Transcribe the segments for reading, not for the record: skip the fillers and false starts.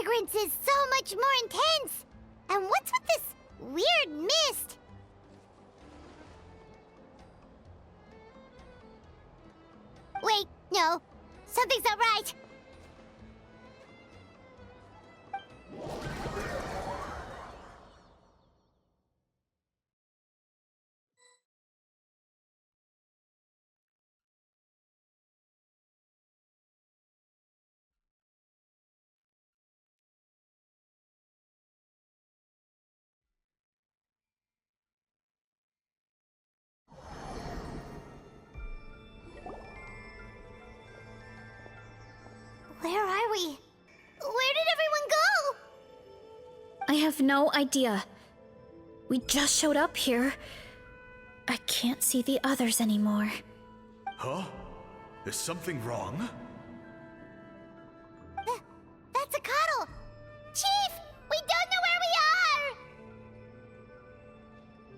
fragrance is so much more intense! And what's with this weird mist? Wait, no. Something's not right. Where are we? Where did everyone go? I have no idea. We just showed up here. I can't see the others anymore. Huh? Is something wrong? That's a cuddle! Chief! We don't know where we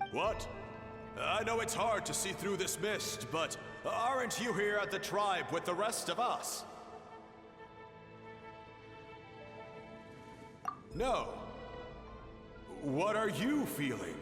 are! What? I know it's hard to see through this mist, but aren't you here at the tribe with the rest of us? No. What are you feeling?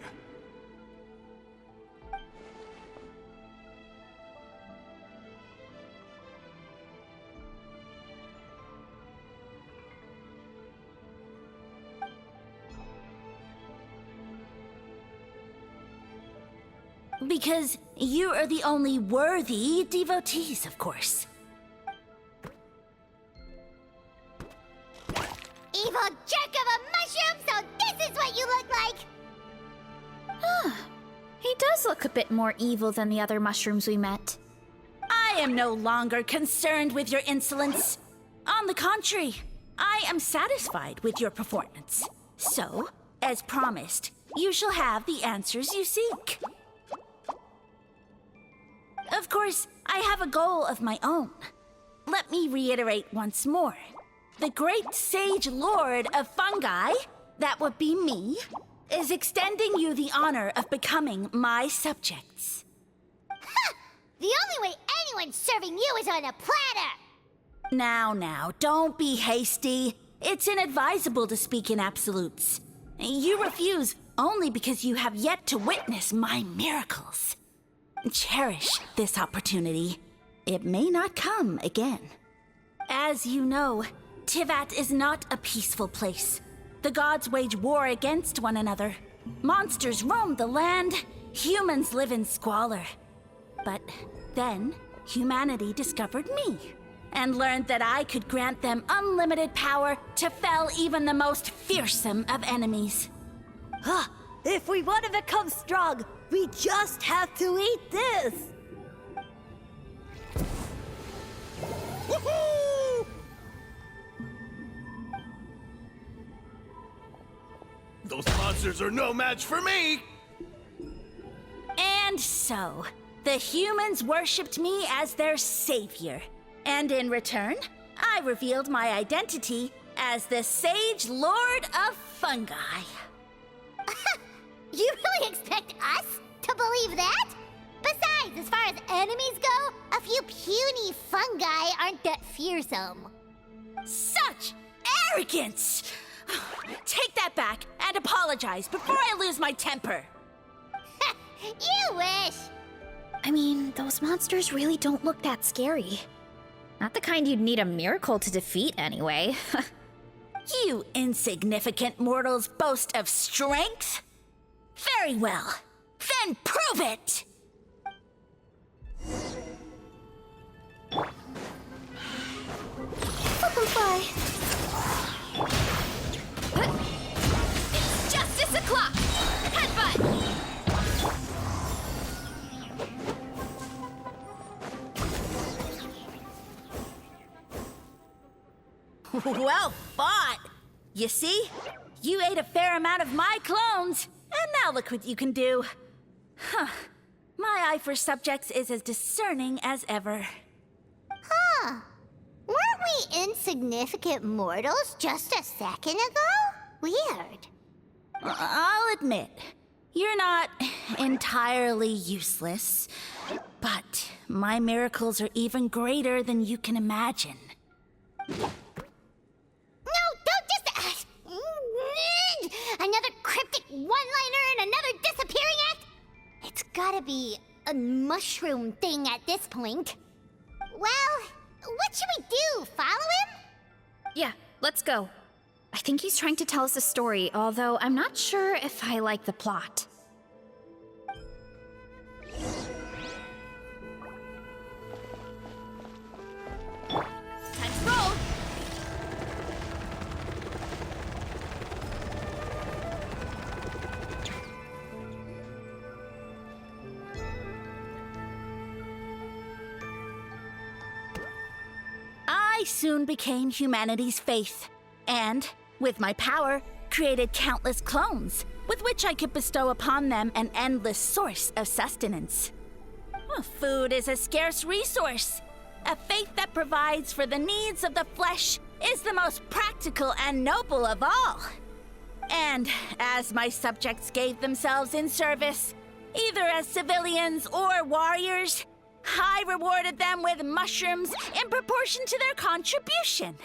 Because you are the only worthy devotees, of course. Evil jerk of a mushroom, so this is what you look like! He does look a bit more evil than the other mushrooms we met. I am no longer concerned with your insolence. On the contrary, I am satisfied with your performance. So, as promised, you shall have the answers you seek. Of course, I have a goal of my own. Let me reiterate once more. The great sage lord of fungi, that would be me, is extending you the honor of becoming my subjects. Ha! The only way anyone's serving you is on a platter! Now, don't be hasty. It's inadvisable to speak in absolutes. You refuse only because you have yet to witness my miracles. Cherish this opportunity. It may not come again. As you know, Tivat is not a peaceful place. The gods wage war against one another. Monsters roam the land. Humans live in squalor. But then, humanity discovered me and learned that I could grant them unlimited power to fell even the most fearsome of enemies. If we want to become strong, we just have to eat this! Woohoo! Those monsters are no match for me! And so, the humans worshipped me as their savior. And in return, I revealed my identity as the Sage Lord of Fungi. You really expect us to believe that? Besides, as far as enemies go, a few puny fungi aren't that fearsome. Such arrogance! Take that back and apologize before I lose my temper. You wish! I mean, those monsters really don't look that scary. Not the kind you'd need a miracle to defeat, anyway. You insignificant mortals boast of strength? Very well. Then prove it! Bye. It's justice o'clock! Headbutt! Well fought! You see? You ate a fair amount of my clones, and now look what you can do. Huh. My eye for subjects is as discerning as ever. Huh. Weren't we insignificant mortals just a second ago? Weird. I'll admit, you're not entirely useless, but my miracles are even greater than you can imagine. No, don't just gotta be a mushroom thing at this point. Well, what should we do? Follow him? Yeah, let's go. I think he's trying to tell us a story, although I'm not sure if I like the plot. Time to roll. I soon became humanity's faith, and, with my power, created countless clones, with which I could bestow upon them an endless source of sustenance. Food is a scarce resource. A faith that provides for the needs of the flesh is the most practical and noble of all. And as my subjects gave themselves in service, either as civilians or warriors, I rewarded them with mushrooms in proportion to their contribution.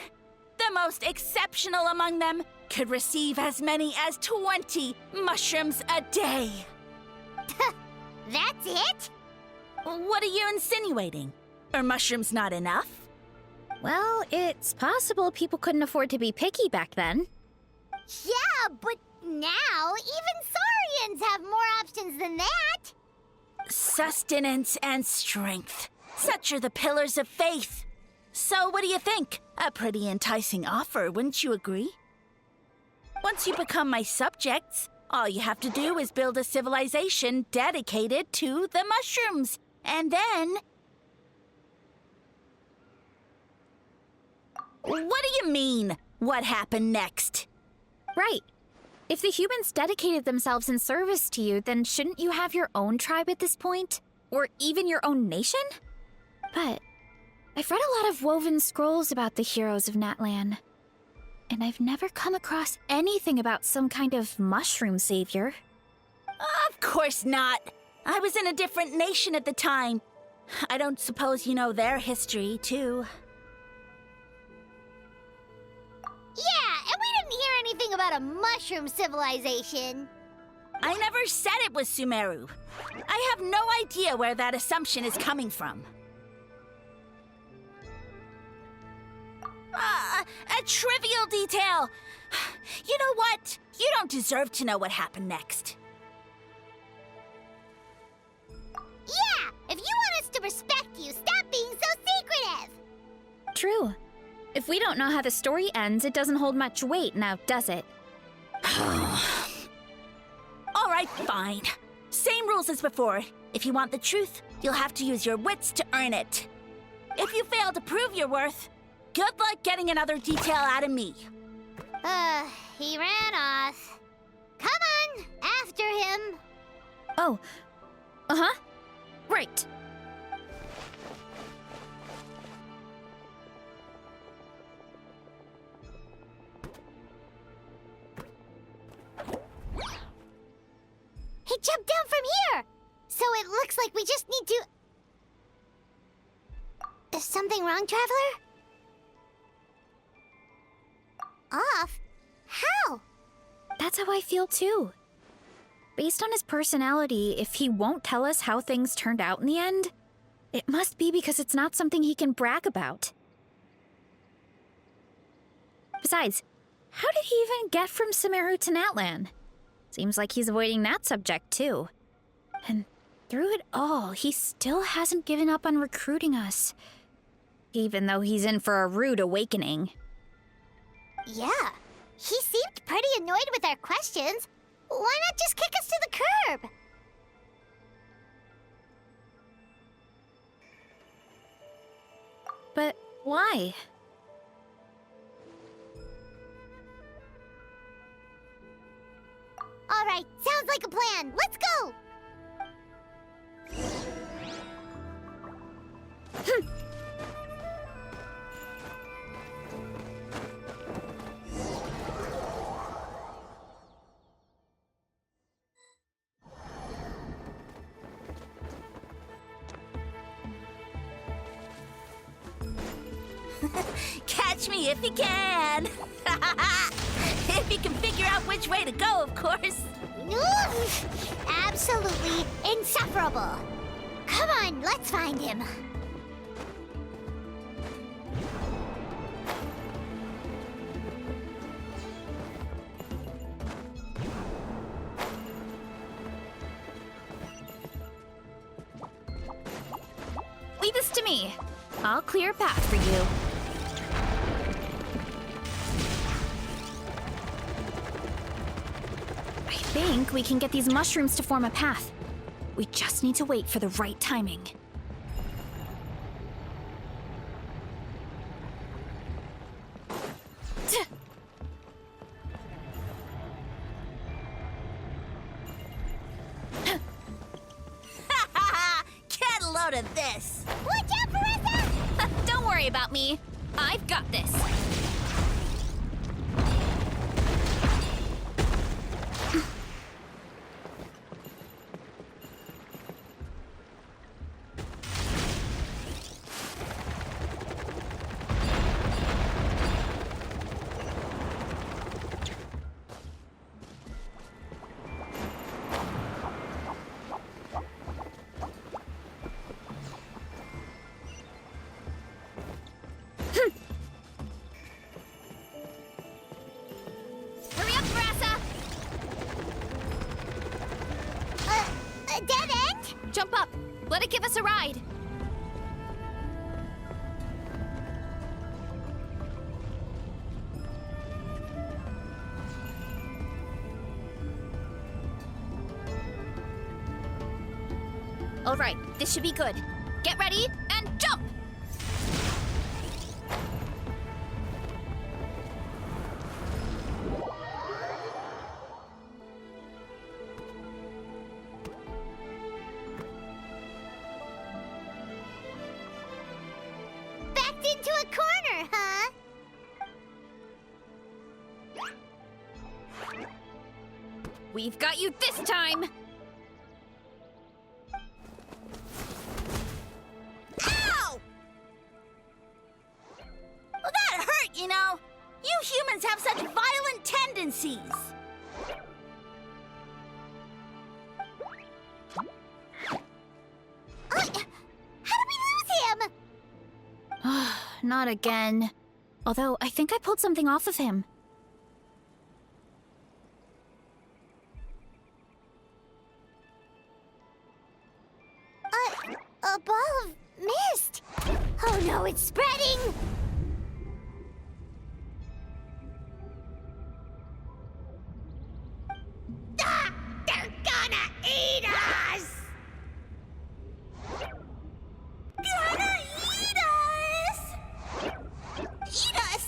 The most exceptional among them could receive as many as 20 mushrooms a day. That's it? What are you insinuating? Are mushrooms not enough? Well, it's possible people couldn't afford to be picky back then. Yeah, but now even Saurians have more options than that. Sustenance and strength. Such are the pillars of faith. So what do you think? A pretty enticing offer, wouldn't you agree? Once you become my subjects, all you have to do is build a civilization dedicated to the mushrooms. And then... What do you mean, what happened next? Right. If the humans dedicated themselves in service to you, then shouldn't you have your own tribe at this point? Or even your own nation? But I've read a lot of woven scrolls about the heroes of Natlan, and I've never come across anything about some kind of mushroom savior. Of course not. I was in a different nation at the time. I don't suppose you know their history, too. Yeah, and we didn't hear anything about a mushroom civilization. I never said it was Sumeru. I have no idea where that assumption is coming from. A trivial detail. You know what? You don't deserve to know what happened next. Yeah, if you want us to respect you, stop being so secretive. True. If we don't know how the story ends, it doesn't hold much weight now, does it? All right, fine. Same rules as before. If you want the truth, you'll have to use your wits to earn it. If you fail to prove your worth, good luck getting another detail out of me. He ran off. Come on, after him. Oh. Uh-huh. Right. He jumped down from here! So it looks like we just need to... Is something wrong, Traveler? Off? How? That's how I feel too. Based on his personality, if he won't tell us how things turned out in the end, it must be because it's not something he can brag about. Besides, how did he even get from Sumeru to Natlan? Seems like he's avoiding that subject too. And through it all, he still hasn't given up on recruiting us. Even though he's in for a rude awakening. Yeah, he seemed pretty annoyed with our questions. Why not just kick us to the curb? But why? All right, sounds like a plan. Let's go! Catch me if you can! If you can figure out which way to go, of course. Oof! Absolutely insufferable. Come on, let's find him. Leave this to me. I'll clear a path for you. I think we can get these mushrooms to form a path. We just need to wait for the right timing. Get a load of this! Watch out, Marissa! Don't worry about me. I've got this. Hurry up, Brassa! A dead end? Jump up. Let it give us a ride. All right, this should be good. Get ready and jump! Backed into a corner, huh? We've got you this time! Ow! Well, that hurt, you know. You humans have such violent tendencies. How did we lose him? Not again. Although, I think I pulled something off of him. A ball of mist. Oh no, it's spreading. Ah, they're gonna eat us. Gonna eat us. Eat us.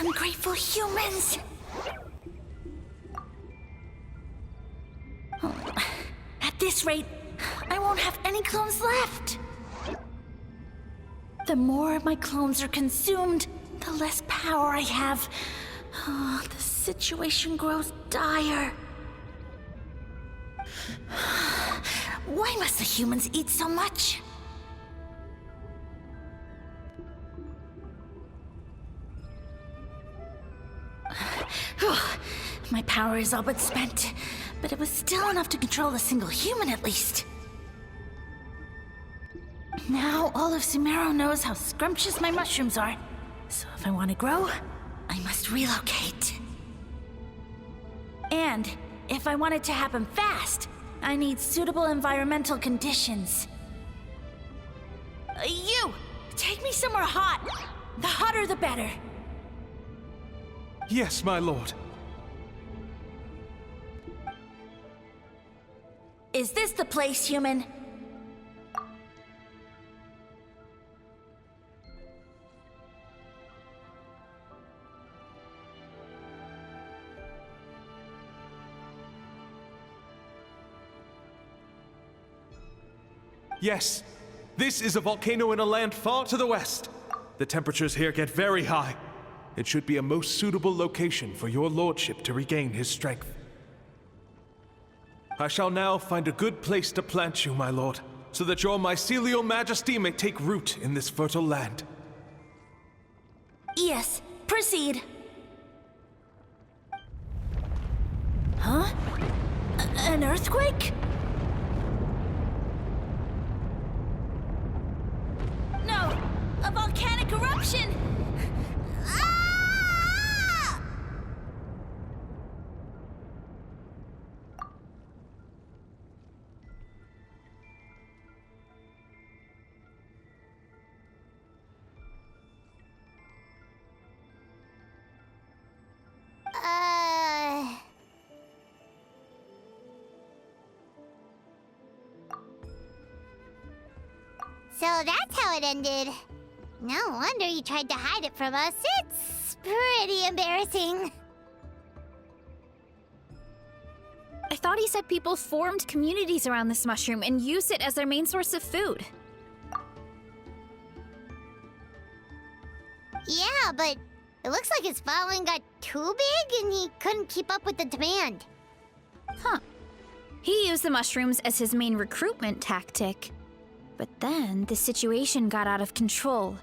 Ungrateful humans. At this rate, I won't have any clones left. The more my clones are consumed, the less power I have. Oh, the situation grows dire. Why must the humans eat so much? My power is all but spent, but it was still enough to control a single human at least. Now all of Sumero knows how scrumptious my mushrooms are, so if I want to grow, I must relocate. And if I want it to happen fast, I need suitable environmental conditions. You! Take me somewhere hot! The hotter the better. Yes, my lord. Is this the place, human? Yes, this is a volcano in a land far to the west. The temperatures here get very high. It should be a most suitable location for your lordship to regain his strength. I shall now find a good place to plant you, my lord, so that your mycelial majesty may take root in this fertile land. Yes, proceed. Huh? An earthquake? No! A volcanic eruption! Ah! So that's how it ended. No wonder you tried to hide it from us. It's pretty embarrassing. I thought he said people formed communities around this mushroom and used it as their main source of food. Yeah, but it looks like his following got too big and he couldn't keep up with the demand. Huh. He used the mushrooms as his main recruitment tactic. But then the situation got out of control.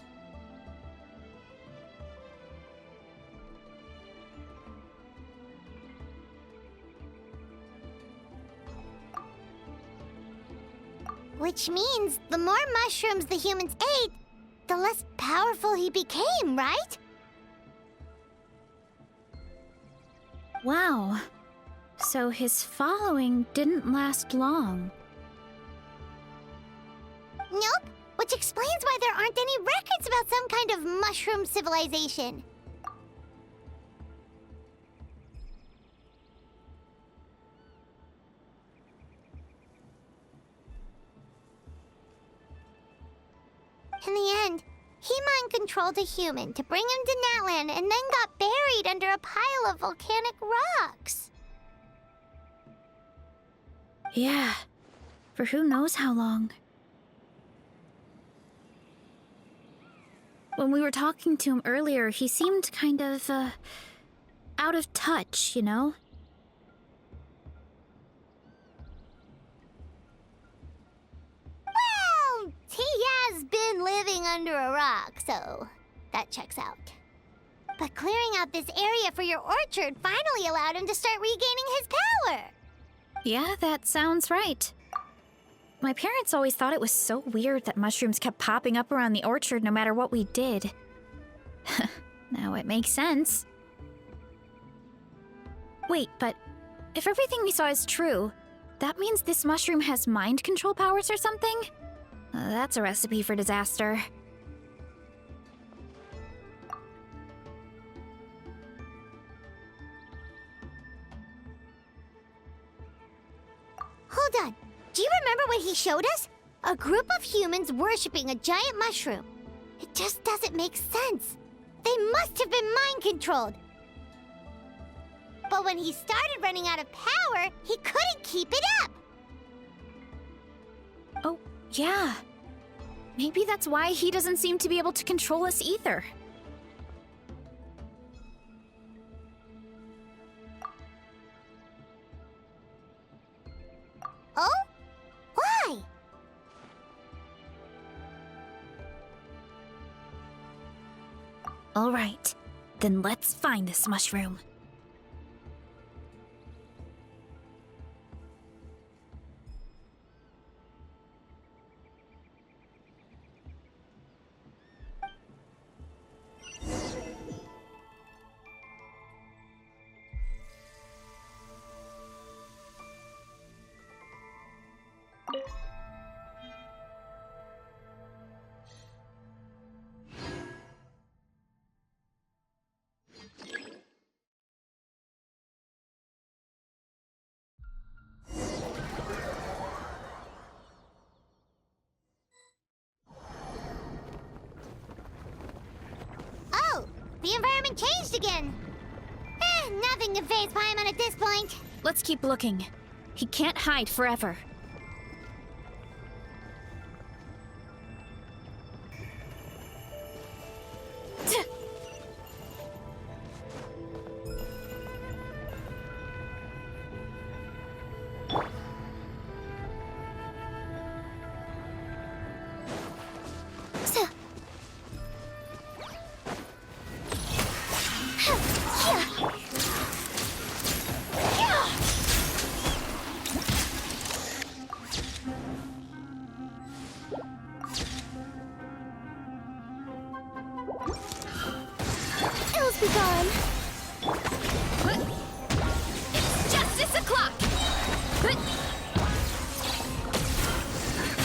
Which means the more mushrooms the humans ate, the less powerful he became, right? Wow. So his following didn't last long. Nope, which explains why there aren't any records about some kind of mushroom civilization. In the end, he mind-controlled a human to bring him to Natlan and then got buried under a pile of volcanic rocks. Yeah, for who knows how long. When we were talking to him earlier, he seemed kind of, out of touch, you know? Well, he has been living under a rock, so that checks out. But clearing out this area for your orchard finally allowed him to start regaining his power. Yeah, that sounds right. My parents always thought it was so weird that mushrooms kept popping up around the orchard no matter what we did. Now it makes sense. Wait, but if everything we saw is true, that means this mushroom has mind control powers or something? That's a recipe for disaster. Hold on. Do you remember what he showed us? A group of humans worshipping a giant mushroom. It just doesn't make sense. They must have been mind-controlled. But when he started running out of power, he couldn't keep it up. Oh, yeah. Maybe that's why he doesn't seem to be able to control us either. Oh? Why? All right, then let's find this mushroom. Oh, the environment changed again. Nothing can faze Paimon at this point. Let's keep looking. He can't hide forever. must be gone. It's justice o'clock!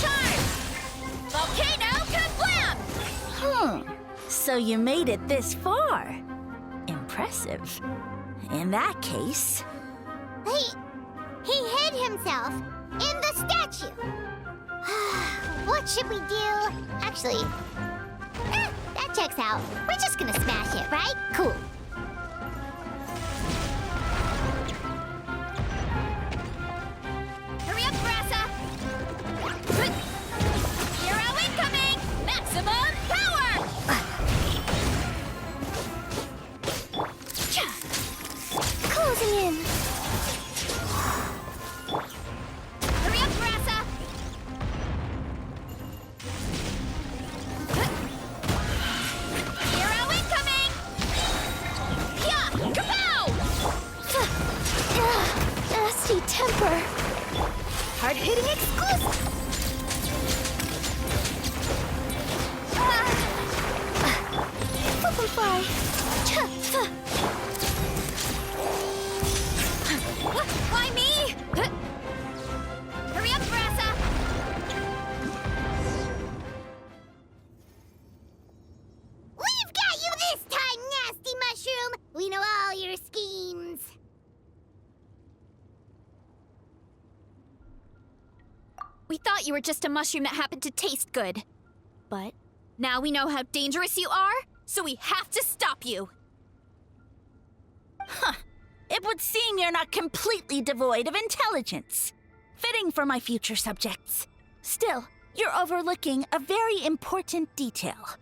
Charge! Volcano kablam! So you made it this far. Impressive. In that case... He hid himself in the statue. What should we do? Actually, that checks out. We're just gonna smash it, right? Cool. Hurry up, Brassa! Hero incoming! Maximum power! Closing in. Hurry up, Brassa! Hero incoming! Yeah! Kapow! Nasty temper. Hard-hitting exclusive. Fly. Why me? Hurry up, Brassa! We've got you this time, nasty mushroom. We know all your schemes. We thought you were just a mushroom that happened to taste good. But now we know how dangerous you are, so we have to stop you. It would seem you're not completely devoid of intelligence. Fitting for my future subjects. Still, you're overlooking a very important detail.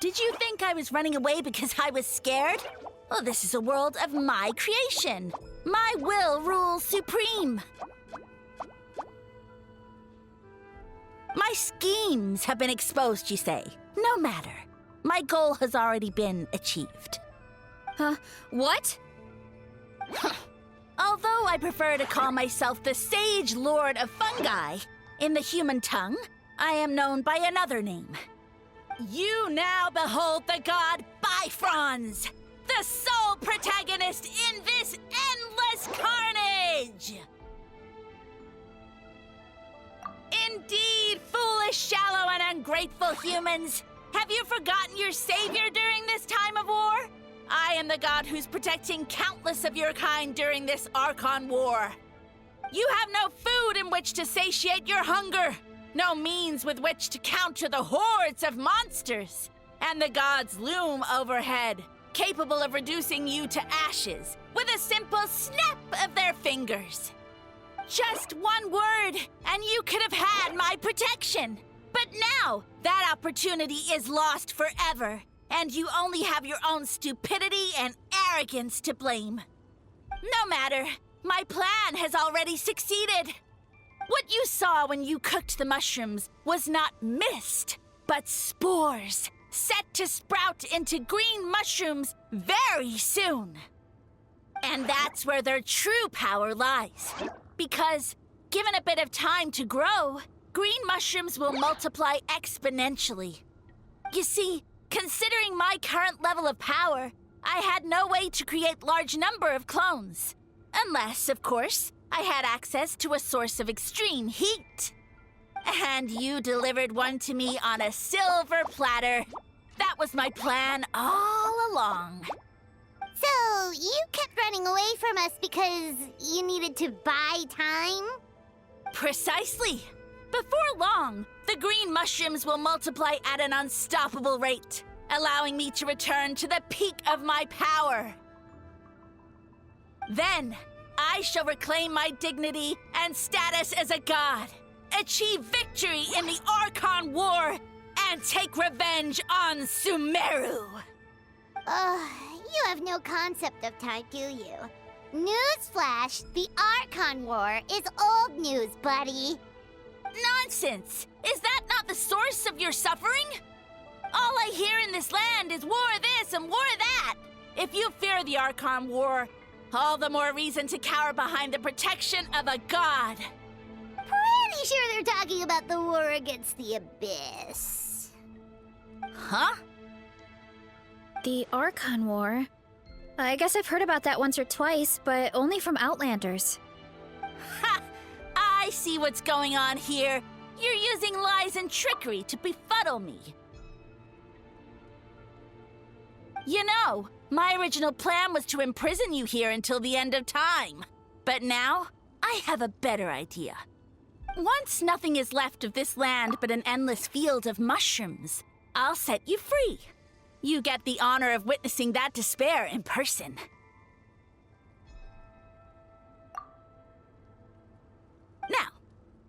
Did you think I was running away because I was scared? Well, this is a world of my creation. My will rules supreme. My schemes have been exposed, you say. No matter. My goal has already been achieved. What? Although I prefer to call myself the Sage Lord of Fungi, in the human tongue, I am known by another name. You now behold the god Bifrons, the sole protagonist in this endless carnage! Indeed, foolish, shallow, and ungrateful humans! Have you forgotten your savior during this time of war? I am the god who's protecting countless of your kind during this Archon War. You have no food in which to satiate your hunger, no means with which to counter the hordes of monsters, and the gods loom overhead, capable of reducing you to ashes with a simple snap of their fingers. Just one word, and you could have had my protection. But now, that opportunity is lost forever, and you only have your own stupidity and arrogance to blame. No matter, my plan has already succeeded. What you saw when you cooked the mushrooms was not mist, but spores, set to sprout into green mushrooms very soon. And that's where their true power lies. Because, given a bit of time to grow, green mushrooms will multiply exponentially. You see, considering my current level of power, I had no way to create large number of clones. Unless, of course, I had access to a source of extreme heat. And you delivered one to me on a silver platter. That was my plan all along. So, you kept running away from us because you needed to buy time? Precisely. Before long, the green mushrooms will multiply at an unstoppable rate, allowing me to return to the peak of my power. Then, I shall reclaim my dignity and status as a god, achieve victory in the Archon War, and take revenge on Sumeru. You have no concept of time, do you? Newsflash, the Archon War is old news, buddy. Nonsense! Is that not the source of your suffering? All I hear in this land is war this and war that. If you fear the Archon War, all the more reason to cower behind the protection of a god. Pretty sure they're talking about the war against the Abyss. Huh? The Archon War? I guess I've heard about that once or twice, but only from Outlanders. Ha! I see what's going on here. You're using lies and trickery to befuddle me. You know, my original plan was to imprison you here until the end of time. But now, I have a better idea. Once nothing is left of this land but an endless field of mushrooms, I'll set you free. You get the honor of witnessing that despair in person. Now,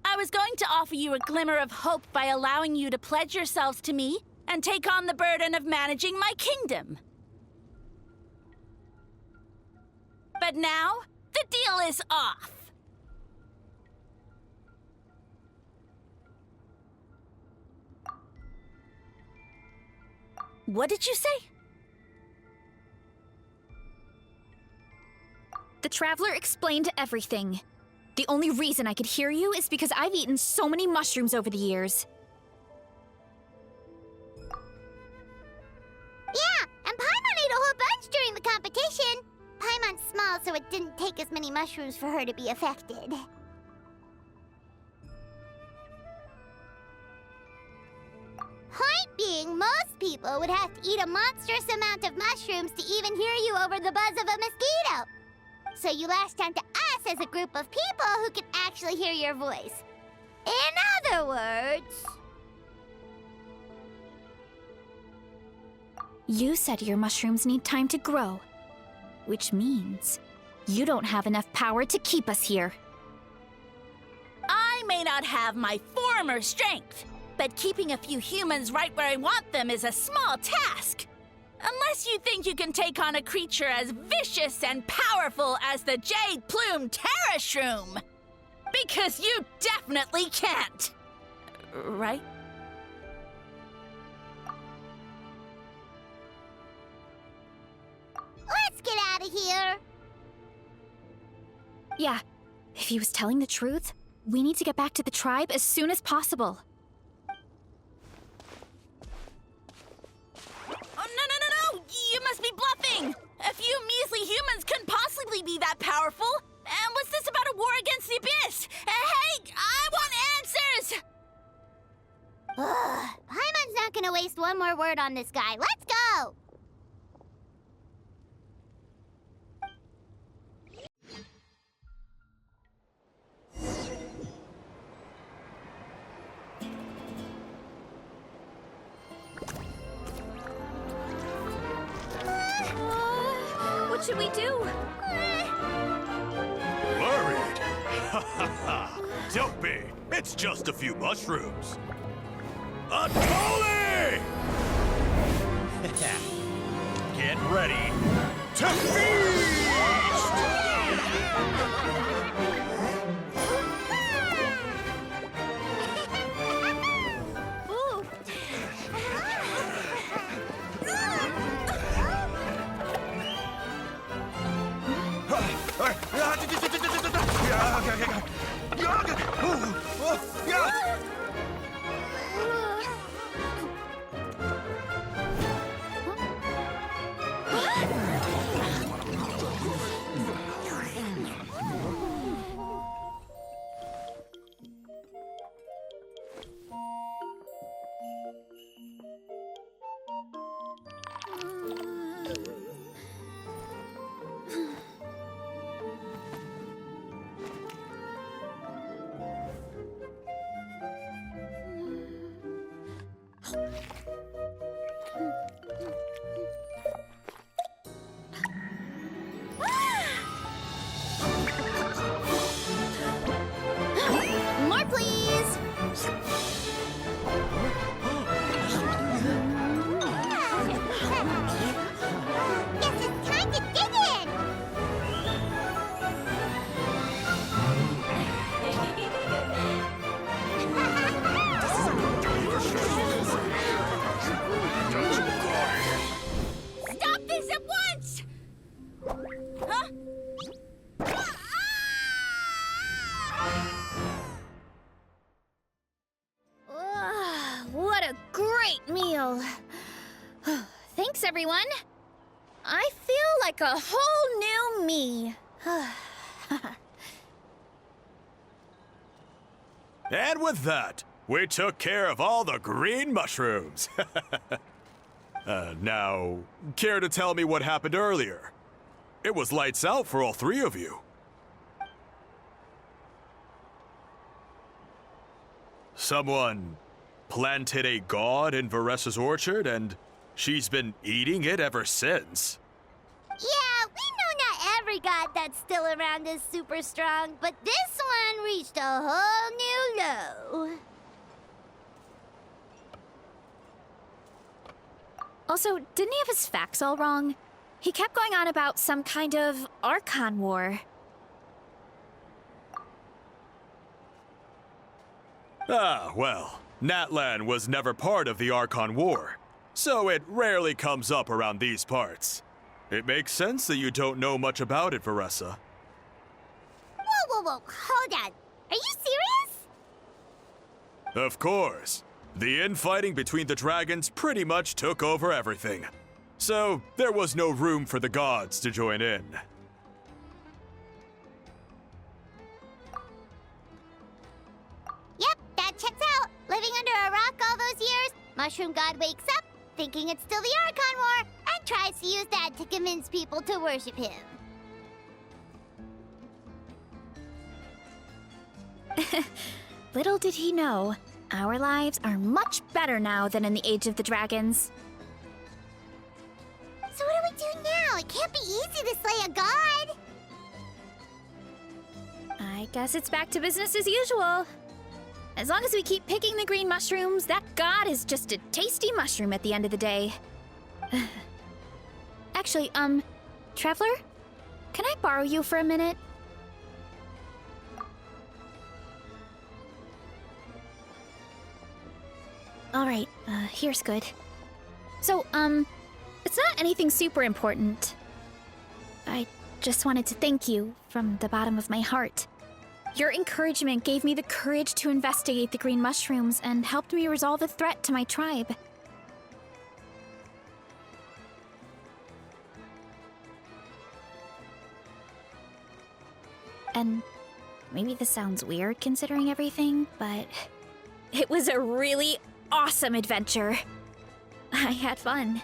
I was going to offer you a glimmer of hope by allowing you to pledge yourselves to me and take on the burden of managing my kingdom. But now, the deal is off. What did you say? The Traveler explained everything. The only reason I could hear you is because I've eaten so many mushrooms over the years. Yeah, and Paimon ate a whole bunch during the competition. Paimon's small, so it didn't take as many mushrooms for her to be affected. Point being, most people would have to eat a monstrous amount of mushrooms to even hear you over the buzz of a mosquito. So you latched onto us as a group of people who can actually hear your voice. In other words... You said your mushrooms need time to grow, which means you don't have enough power to keep us here. I may not have my former strength, but keeping a few humans right where I want them is a small task. Unless you think you can take on a creature as vicious and powerful as the Jade Plume Terrashroom. Because you definitely can't. Right? Let's get out of here! Yeah, if he was telling the truth, we need to get back to the tribe as soon as possible. Oh, no! You must be bluffing! A few measly humans couldn't possibly be that powerful! And what's this about a war against the Abyss? Hey, I want answers! Ugh, Paimon's not gonna waste one more word on this guy. Let's go! What should we do? Worried? Ha ha ha! Don't be! It's just a few mushrooms. Unholy! Get ready to feast! More, please! Guess it's time to dig in! Stop this at once! Huh? What a great meal! Thanks, everyone! I feel like a whole new me. And with that, we took care of all the green mushrooms. Now, care to tell me what happened earlier? It was lights out for all three of you. Someone planted a god in Varessa's orchard, and she's been eating it ever since. Yeah, we know not every god that's still around is super strong, but this one reached a whole new low. Also, didn't he have his facts all wrong? He kept going on about some kind of Archon War. Ah, well, Natlan was never part of the Archon War, so it rarely comes up around these parts. It makes sense that you don't know much about it, Varessa. Whoa, hold on. Are you serious? Of course. The infighting between the dragons pretty much took over everything. So, there was no room for the gods to join in. Yep, that checks out. Living under a rock all those years, Mushroom God wakes up, thinking it's still the Archon War, and tries to use that to convince people to worship him. Little did he know, our lives are much better now than in the Age of the Dragons. So what do we do now? It can't be easy to slay a god. I guess it's back to business as usual. As long as we keep picking the green mushrooms, that god is just a tasty mushroom at the end of the day. Actually, Traveler? Can I borrow you for a minute? Alright, here's good. So, it's not anything super important. I just wanted to thank you from the bottom of my heart. Your encouragement gave me the courage to investigate the green mushrooms and helped me resolve a threat to my tribe. And maybe this sounds weird considering everything, but it was a really awesome adventure. I had fun.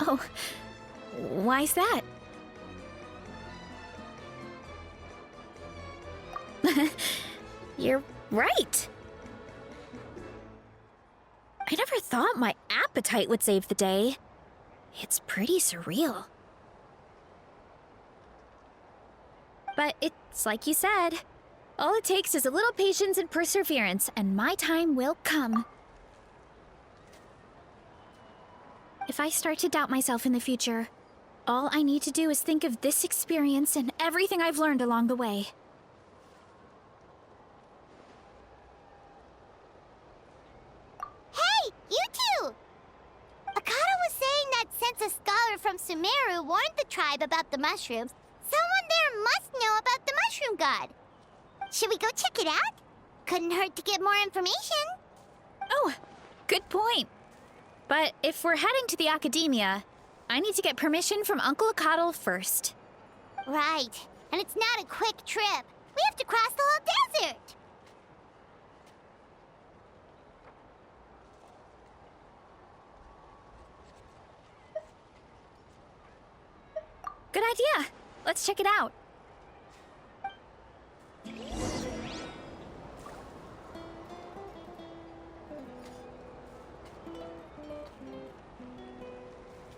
Oh, why's that? You're right. I never thought my appetite would save the day. It's pretty surreal. But it's like you said. All it takes is a little patience and perseverance, and my time will come. If I start to doubt myself in the future, all I need to do is think of this experience and everything I've learned along the way. Hey, you two! Akata was saying that since a scholar from Sumeru warned the tribe about the mushrooms, someone there must know about the mushroom god. Should we go check it out? Couldn't hurt to get more information. Oh, good point. But if we're heading to the academia, I need to get permission from Uncle Akatl first. Right. And it's not a quick trip. We have to cross the whole desert. Good idea. Let's check it out.